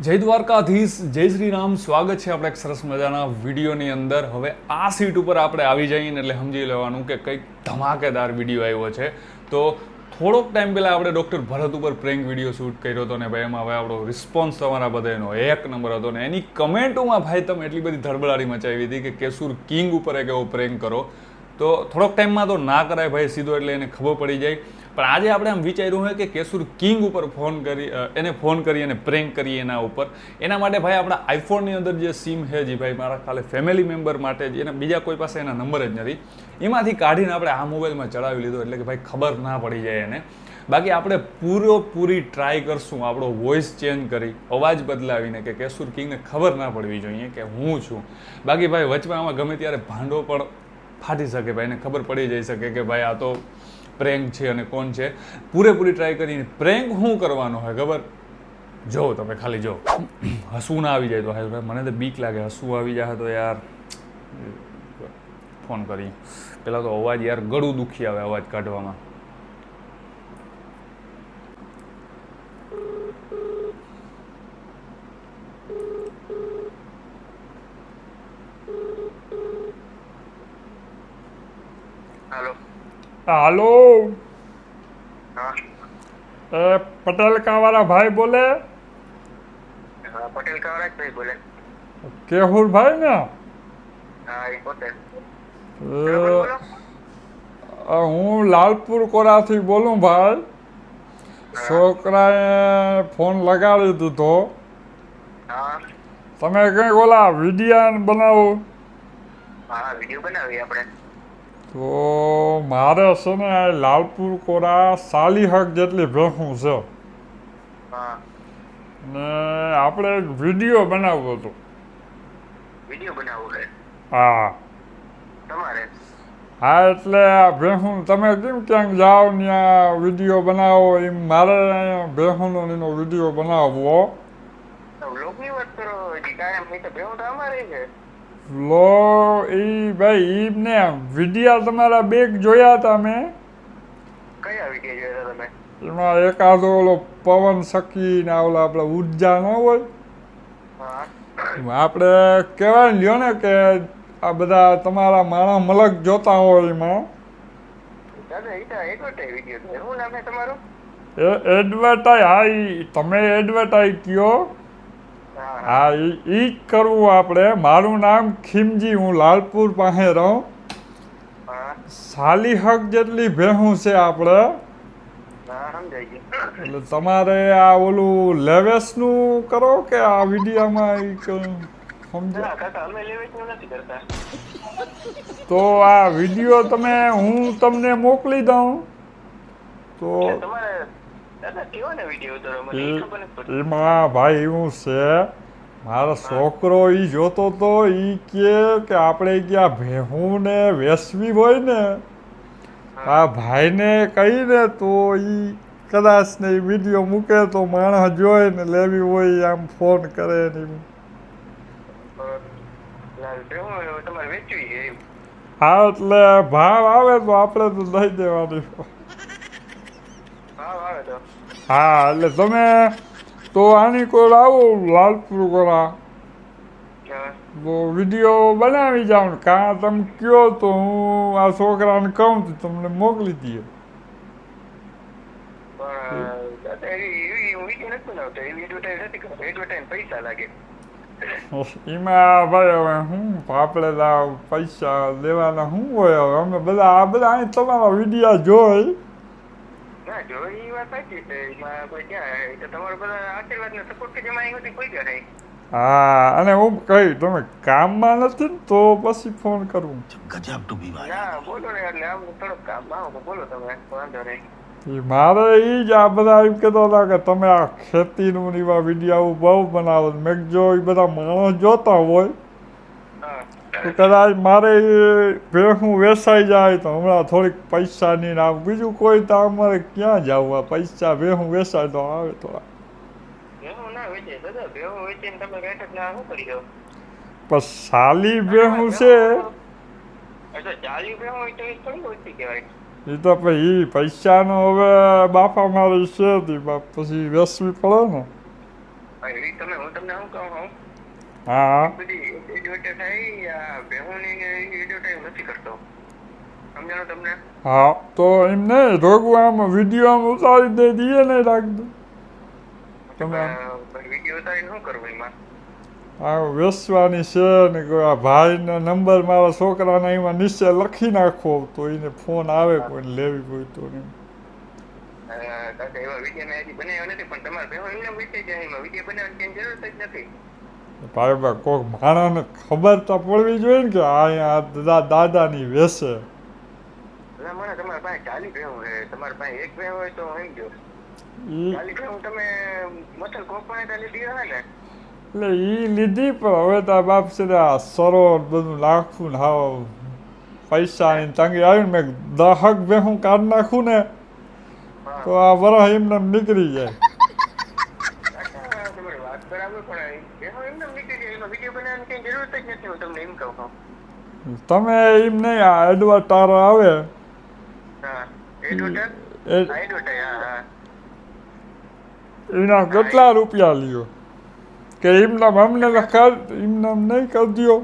જય દ્વારકાધીશ, જય શ્રી રામ. સ્વાગત છે આપણે એક સરસ મજાના વિડીયોની અંદર. હવે આ સીટ ઉપર આપણે આવી જઈએ ને એટલે સમજી લેવાનું કે કંઈક ધમાકેદાર વિડીયો આવ્યો છે. તો થોડોક ટાઈમ પહેલાં આપણે ડૉક્ટર ભરત ઉપર પ્રેન્ક વિડીયો શૂટ કર્યો હતો ને ભાઈ એમાં હવે આપણો રિસ્પોન્સ તમારા બધાનો એક નંબર હતો ને એની કમેન્ટોમાં ભાઈ તમે એટલી બધી ધડબડાટી મચાવી હતી કે કેસુર કિંગ ઉપર એક એવો પ્રેન્ક કરો. તો થોડોક ટાઈમમાં તો ના કરાય ભાઈ સીધો, એટલે એને ખબર પડી જાય. પણ આજે આપણે આમ વિચાર્યું હોય કે કેસુર કિંગ ઉપર ફોન કરી અને પ્રેન્ક કરીએ એના ઉપર. એના માટે ભાઈ આપણા આઈફોનની અંદર જે સિમ છે જે ભાઈ મારા ખાલી ફેમિલી મેમ્બર માટે જ, એના બીજા કોઈ પાસે એના નંબર જ નથી, એમાંથી કાઢીને આપણે આ મોબાઈલમાં ચડાવી લીધો એટલે કે ભાઈ ખબર ના પડી જાય એને. બાકી આપણે પૂરી ટ્રાય કરશું આપણો વોઇસ ચેન્જ કરી, અવાજ બદલાવીને, કે કેસુર કિંગને ખબર ના પડવી જોઈએ કે હું છું. બાકી ભાઈ વચમાં આમાં ગમે ત્યારે ભાંડો પણ ફાટી શકે, ભાઈ એને ખબર પડી જઈ શકે કે ભાઈ આ તો પ્રેન્ક છે અને કોણ છે. પૂરેપૂરી ટ્રાય કરીને પ્રેન્ક શું કરવાનો હોય ખબર? જો તમે ખાલી જો, હસવું ના આવી જાય તો ભાઈ મને તો બીક લાગે. હસવું આવી જાય તો યાર ફોન કરી પેલા તો અવાજ યાર ગળું દુખી આવે અવાજ કાઢવામાં. હાલો, પટેલ કાવાળા ભાઈ બોલે? પટેલ કાવાળા જ ભાઈ બોલે. કેહુર ભાઈ ને? હા, એ પોતે. હું લાલપુર કોરાથી બોલું ભાઈ. છોકરાએ ફોન લગાડી દીધો. હા. તમે કંઈક ઓલા વિડીયો બનાવો? હા, વિડીયો બનાવીએ આપણે. તો મારે છે ને લાલપુર કોરા 40 જેટલી ભેંસું છે. હા. ને આપણે એક વિડીયો બનાવવો હતો. વિડીયો બનાવવો છે? હા. તમારે? હા, એટલે આ ભેંસું તમે કેમ ક્યાંક જાઓ ત્યાં વિડીયો બનાવો, એમ મારે ભેંસુનો એનો વિડીયો બનાવવો. લોકની વાત કરો, હજી કાયમ નહીં તો ભેહું તો અમારે છે. લો એ ભાઈ એમને વિડીયા તમારા બેગ જોયા હતા મેં. કયા વિડીયો જોયા તમે? એમાં એકાદો ઓલો પવન સખી ને ઓલા આપણે ઉર્જા ન હોય, હા. એમાં આપણે કહેવાય લ્યો ને કે આ બધા તમારા માણા મલક જોતા હોય એમાં. દાદા એ તો એડવર્ટાઈઝ વિડીયો છે. શું નામ છે તમારું? એડવર્ટાઈઝ? હા, તમે એડવર્ટાઈઝ કયો? હા, એ જ કરવું આપણે. મારું નામ ખીમજી, હું લાલપુર પાસે રહું. 40 જેટલી ભેંસું છે આપણે. એટલે તમારે આ ઓલું લેવેસનું કરો કે આ વિડીયોમાં સમજો? તો આ વિડીયો હું તમને મોકલી દઉં તો એમાં ભાઈ એવું છે, મારો છોકરો ઈ જોતો તો ઈ કે આપણે ક્યાં ભેહું ને વેસવી હોય ને આ ભાઈને કહીને તો ઈ કદાચ ને વિડીયો મૂકે તો માણસ જોઈ ને લેવી હોય આમ ફોન કરે ને. હા, એટલે ભાવ આવે તો આપણે તો દઈ દેવાની. હા, એટલે તમે તો આની કોલ આવો લાલપુર કોરા તો વિડીયો બનાવી જાઓ ને, કાં તમે કહો તો હું આ છોકરાને કહું તો તમને મોકલી દઈએ. એમાં ભાઈ હવે શું આપણે પૈસા લેવાના શું હોય? હવે અમે બધા અહીં તમારા વિડીયો જોઈ. હા, અને હું કહી તમે કામમાં નથી ને તો પછી ફોન કરું. મારે ઈ જ આ બધા એમ કહેતા હતા કે તમે આ ખેતીનું એવા વિડીયો બહુ બનાવો. મેં જો એ બધા માણસ જોતા હોય તો કદાચ મારે ભેહું વેચાઈ જાય તો હમણાં થોડીક પૈસાની ના, બીજું કોઈ તો અમારે ક્યાં જવું? આ પૈસા ભેહું વેચાય તો આવે તો. પણ 40 ભેહું છે એ તો પછી પૈસાનો હવે બાપા મારી છે પછી વેચવી પડે ને. ઈ તમે હું તમને શું કહું છું હા હા બધી એડવર્ટાઈઝ થાય આ બેહુની એડવર્ટાઈઝ નથી કરતો સમજાણું તમને હા તો એમ નહીં રોગવું આમ વિડીયો આમ ઉતારી દે દઈએ નહીં રાખતું તમે આમ વિડીયો ઉતારીને શું કરવું એમાં આ વેચવાની છે ને કોઈ આ ભાઈનો નંબર મારા છોકરાના એમાં નીચે લખી નાખો તો એને ફોન આવે કોઈ લેવી હોય તો એમ કાકા એવા વિડીયો મેં હજી બનાવ્યો નથી પણ તમારે બેહુ એમને વેચાઈ જાય એમાં વિડીયો બનાવવાની કઈ જરૂર જ નથી ભાઈ બા કોઈક માણસને ખબર તો પડવી જોઈએ ને કે આ અહીંયા દાદાની વેસે એટલે મને તમારા પાસે 40 ભેહું છે તમારા પાસે એક ભેહું હોય તો હું સમજો ઈ 40 ભેહું તમે મતલબ કોપાણે તો લીધી હશે ને એટલે ઈ લીધી પણ હવે તાર બાપ છે ને આ સરો બધું નાખવું ને હાવ પૈસાની તંગી આવી ને મેં 10 ભેહું કાઢી નાખું ને તો આ વરસ એમને એમ નીકળી જાય તમારી વાત બરાબર પણ ભેહું એમને નીકળી જાય એમાં વિડીયો બનાવવાની કઈ જરૂર જ નથી હું તમને એમ કહું છું તમે એમ નહીં આ એડવર્ટાર આવે હા એડવર્ટાઈઝ એ એડવર્ટાઈઝ હા એના કેટલા રૂપિયા લ્યો કે એમના અમને લખાડ એમના નહીં કરી દો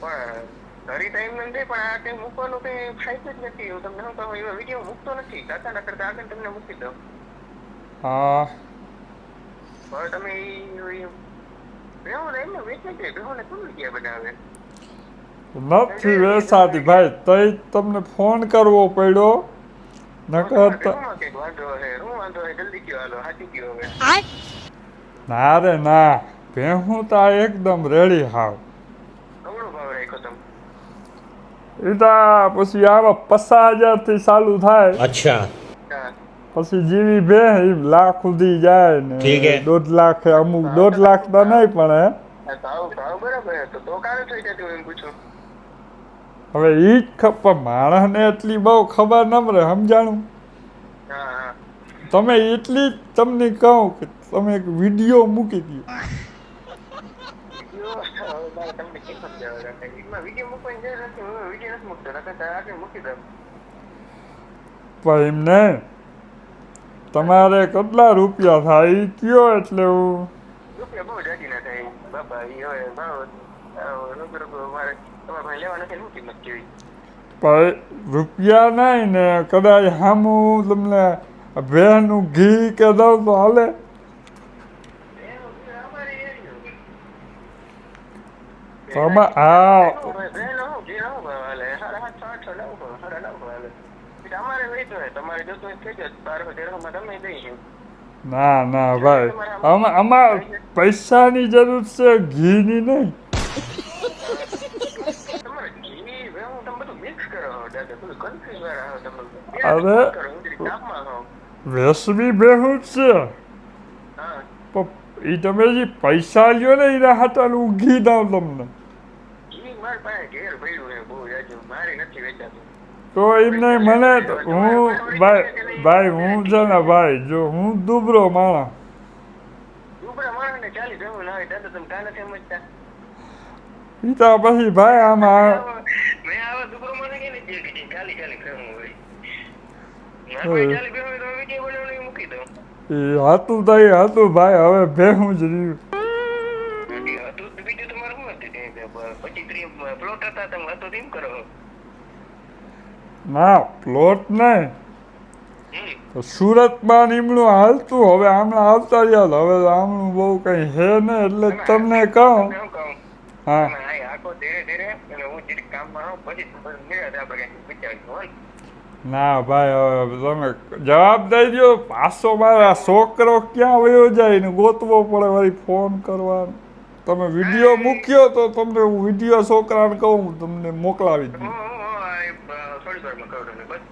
પણ ઘરી ટાઈમ નથી પણ આ કઈ મૂકવાનો કઈ ફાયદો જ નથી હું તમને શું કહું એવા વિડીયો મૂકતો નથી કાકા ના કરતા આગળ તમને મૂકી દઉં હા હવે તમે બેહોને એમને વેચી દે બેહોને શું વિડીયો બનાવે નથી વેસાતી ભાઈ તઈ તમને ફોન કરવો પડ્યો નકર તો બેહોમાં કંઈક વાંધો હશે શું વાંધો હશે જલ્દી કયો હાલો હાચી કયો હવે ના રે ના ભેહું તો આ એકદમ રેડી હાવ કવડો ભાવ રાખ્યો તમે એ તો પછી આવા 50,000 થી ચાલુ થાય अच्छा હા પછી જીવી બે એમ લાખ સુધી જાય ને ઠીક હે. 1.5 લાખ અમુક 1.5 લાખ તો નહીં પણ હે આ ભાવ બરાબર હે તો કાલે થઈ જતી હું એમ પૂછું હવે ઈ જ માણસને એટલી બહુ ખબર ન પડે સમજાણું હા હા તમે એટલી જ તમને કહું કે તમે એક વિડીયો મૂકી દો વિડીયો મારે તમને કેમ સમજાવવા એમાં વિડીયો મૂકવાની જરૂર નથી હું વિડીયો નથી મૂકતો નકર આગળ મૂકી દઉં પણ એમને તમારે કેટલા રૂપિયા થાય ઈ કયો એટલે હું રૂપિયા બહુ જાજી ના થાય બાપા ઈ હવે ભાવ રોગ મારે તમારે ભાઈ લેવા નથી શું કિંમત કેવી પણ રૂપિયા નહીં ને કદાચ સામું તમને ભેંનું ઘી કે દઉં તો હાલે હા તમારે જોતું થઈ જાય 1200 તમે દઈ ના ના ભાઈ આમાં પૈસાની જરૂર છે ઘીની નહીં તમારે ઘી હું તમે બધું મિક્સ કરો દાદા બધું કન્ફ્યુઝ વાળા તમે અરે. કામમાં હો વેસવી બેહું જ છે હા પણ એ તમે જે પૈસા લ્યો ને એના હાટાનું હું ઘી દઉં તમને ઘી મારી પાસે ઘેર પડ્યું છે બહુ જાજુ મારે નથી વેચાતું તો એમ નહીં મને તો હું ભાઈ હું છે ને ભાઈ જો હું દુબળો માણસ ઉપરા માણસને 40 ભેગું ના હોય દાદા તમે કાં નથી સમજતા એ તો પછી ભાઈ આમાં મેં આવા દુબળો માણસ કે ને જે કીધી 40 ભેગું હોય મારે 40 ભેગું હોય તો વિડીયો બનાવીને મૂકી દઉં એ હતું તો એ હતું ભાઈ હવે ભેહું જ રહ્યું હતું વિડીયો તમારે શું હતી 25-30 પ્લોટ હતા તમે હતો તેમ કરો ના પ્લોટ નહીં તો સુરતમાં નીમણું હાલતું હવે હમણાં આવતા રહ્યા હવે આમનું બહુ કંઈ હે ને એટલે તમને કહું હું કહું હા તમે આ આખો ધીરે ધીરે એટલે હું જરીક કામમાં આવું પછી નિરાતે આપણે કંઈક વિચારીશું હોય ના ભાઈ હવે તમે જવાબ દઈ દો પાછો મારા છોકરો ક્યાં વયો જાય ને ગોતવો પડે વળી ફોન કરવાનો તમે વિડીયો મૂક્યો તો તમને હું વિડીયો છોકરાને કહું તમને મોકલાવી દઉં હું થોડી વારમાં કહું તમને બસ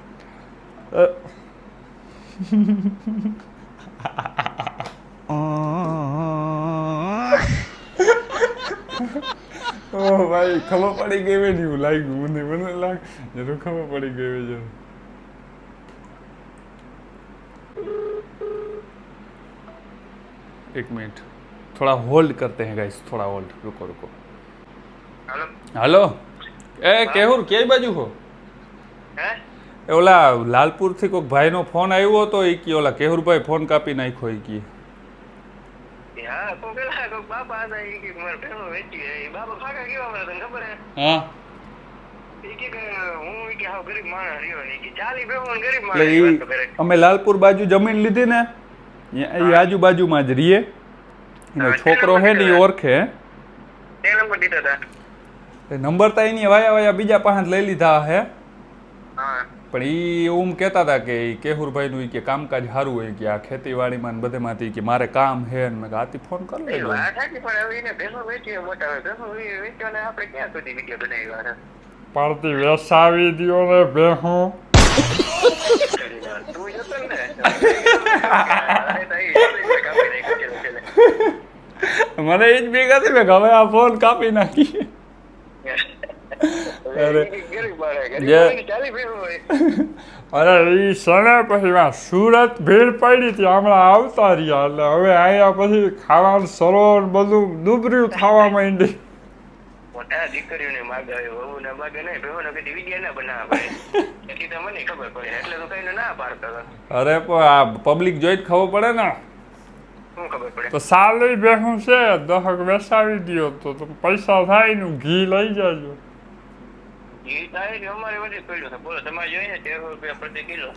ઓ ભાઈ ખબર પડી ગઈ હોય ને એવું લાગ્યું મને લાગ જરૂર ખબર પડી ગઈ હોય જરૂર एक मिनट थोड़ा होल्ड करते हैं गाइस थोड़ा होल्ड रुको रुको હાલો હાલો એ કેહુર ક્યાંય બાજુ હો હે એ ઓલા લાલપુરથી કોઈક ભાઈનો ફોન આવ્યો હતો એ કે ઓલા કેહુરભાઈ ફોન કાપી નાખ્યો એ કે હા તો પેલા કોક બાપા હતા ઈ કે મારે ભેણો વેચી હે ઈ બાપા ફાકા કેવા મને તને ખબર હે હા ઈ કે હું ઈ કે હાવ ગરીબ માણસ રહ્યો ને ઈ કે 40 ભેણો ને ગરીબ એટલે માણસ વાત કરે અમે લાલપુર બાજુ જમીન લીધી ને એ આજુબાજુમાં જ રહીએ એનો છોકરો હે ને એ ઓળખે તે નંબર દીધા હતા નંબર તો એની વાયા વાયા બીજા પાસે લઈ લીધા હે હા પણ એ એવું કહેતા હતા કે કેહુરભાઈનું કે કામકાજ સારું હોય કે આ ખેતીવાડીમાં ને બધેમાંથી કે મારે કામ હે ને મેં આથી ફોન કરી એ લેજો વાત સાચી પણ હવે એને ભેણો વેચી હે મોટા હવે ભેણો વેચવાને આપણે ક્યાં સુધી વિડીયો બનાવ્યા હતા પડતી વેસાવી દ્યો ને ભેહું તું જતો ને અરે તાઈ કાપી નાખ્યો છે મને એ જ ભેગા થઈ મેં હવે આ ફોન કાપી નાખી અરે ગરીબ માણસ જે- ગરીબ 40 ભેણો હોય અરે ઈ સને પછી માં સુરત ભીડ પડી હતી હમણાં આવતા રહ્યા એટલે હવે અહીંયા પછી ખાવાનું સરોવર બધું દુબર્યું થવા માંડી મોટા દીકરીઓને માગે વહુને માગે નહીં ભેણો કદી વિડીયો ના બનાવવા પડે એટલી તો મને ખબર પડે એટલે તો કઈને ના પાડતો હતો અરે પણ આ પબ્લિક જોઈ જ ખબર પડે ને શું ખબર પડે તો સાલી ભેહું છે દહક વેસાવી દ્યો તો તમે પૈસા થાય ને ઘી લઈ જાજો ઈ થાય ને અમારે વધી પડ્યું છે બોલો તમારે જોઈએ ને 13 રૂપિયા પ્રતિ કિલો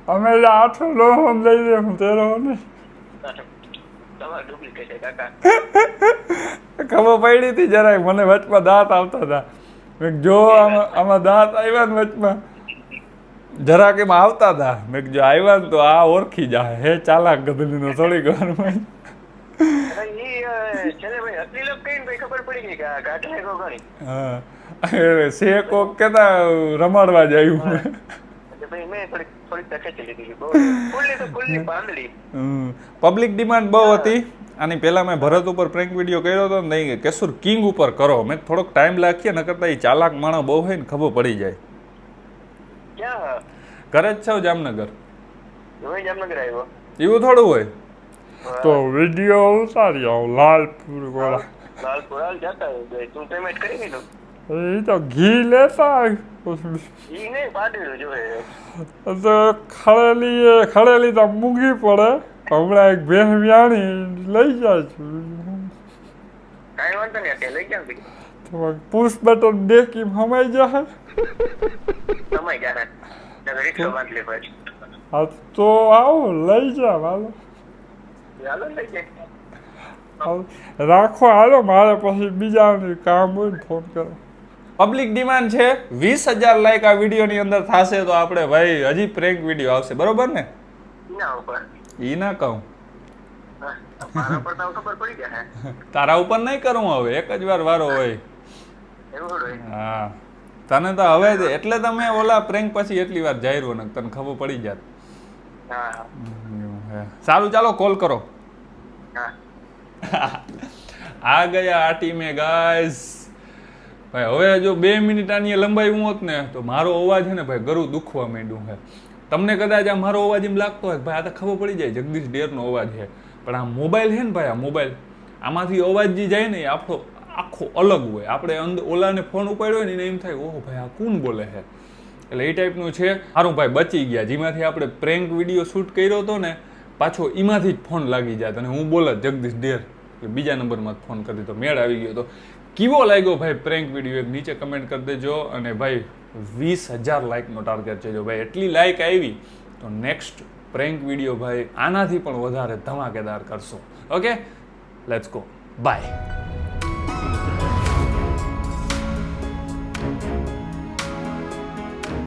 અમે એટલે 8 લોહમ લઈ લેવું તેરો ને તમારે ડુપ્લિકેટ છે કાકા ખબર પડી હતી જરાય મને વચમાં દાંત આવતા હતા મેં કીધું, જો આમાં દાંત આવ્યા ને વચમાં જરાક એમાં આવતા હતા મેં કીધું, જો આવ્યા ને તો આ ઓળખી જાય હે ચાલાક ગધેડીનો થોડીક વારમાં ઈ છેલ્લે ભાઈ અસલી લોક કઈ ભાઈ ખબર પડી ગઈ કે આ કાઢે કો ઘણી હા સે કોક કેતા રમાડવા જ આવ્યું એટલે ભાઈ મેં થોડીક ખેંચી લીધી બહુ ફૂલની પાંદડી પબ્લિક ડિમાન્ડ બહુ હતી આની પહેલા મેં ભરત ઉપર પ્રેન્ક વિડીયો કર્યો હતો ને નહીં કેશુર કિંગ ઉપર કરો મેં થોડોક ટાઈમ લાગીએ ન કરતા એ ચાલાક માણસ બહુ હોય ને ખબર પડી જાય ક્યાં ઘરે જ છો જામનગર હવે જામનગર આવ્યો એવું થોડું હોય તો વિડીયો ઉતારી આવો લાલપુર વાળા લાલપુર હાલ જતા હોય તું પેમેન્ટ કરી દીધું એ તો ઘી લેતા ઈ નહીં પાડ્યું જોઈએ તો ખડેલી તો મૂંગી પડે હમણાં એક ભેહ વ્યાણી લઈ જાય છું કાંઈ વાંધો નહીં અત્યારે લઈ જાવ તો પુશ બટન દેખી હમાઈ જાય સમય ગયા રિક્ષા બાંધ લે પછી હા તો આવો લઈ જાવ હાલો ચાલો લઈ જાય રાખો હાલો મારે પછી બીજાનું કામ હોય ને ફોન કરો પબ્લિક ડિમાન્ડ છે 20,000 લાઈક આ વિડીયોની અંદર થશે તો આપણે ભાઈ હજી પ્રેન્ક વિડીયો આવશે બરોબર ને ના ઉપર ઈ ના કહું મારા પર તો ખબર પડી ગયા હે તારા ઉપર નહીં કરું હવે એક જ વાર વારો હોય એવું થોડું હોય હા તને તો હવે એટલે તમે ઓલા પ્રેન્ક પછી એટલી વાર જાયરું ને તને ખબર પડી જાત હા એવું હે. સારું ચાલો કોલ કરો હા આ ગયા આ ટીમે ગાઈસ ભાઈ હવે જો 2 મિનિટ આની લંબાઈ હોત ને તો મારો અવાજ છે ને ભાઈ ગળું દુખવા માંડ્યું છે તમને કદાચ આ મારો અવાજ એમ લાગતો હોય ભાઈ આ તો ખબર પડી જાય જગદીશ ડેરનો અવાજ છે પણ આ મોબાઈલ છે ને ભાઈ આ મોબાઈલ આમાંથી અવાજ જે જાય ને એ આખો અલગ હોય આપણે ઓલાને ફોન ઉપાડ્યો હોય ને એને એમ થાય ઓહો ભાઈ આ કોણ બોલે છે એટલે એ ટાઈપનું છે સારું ભાઈ બચી ગયા જેમાંથી આપણે પ્રેન્ક વિડીયો શૂટ કર્યો હતો ને પાછો એમાંથી જ ફોન લાગી જાય અને હું બોલે જગદીશ ડેર એટલે બીજા નંબરમાં જ ફોન કરી દીધો મેળ આવી ગયો તો કેવો લાગ્યો ભાઈ પ્રેન્ક વિડીયો એક નીચે કમેન્ટ કરી દેજો અને ભાઈ 20,000 લાઇકનો ટાર્ગેટ છે જો ભાઈ એટલી લાઇક આવી તો નેક્સ્ટ પ્રેન્ક વિડીયો ભાઈ આનાથી પણ વધારે ધમાકેદાર કરશો ઓકે લેટ્સ ગો બાય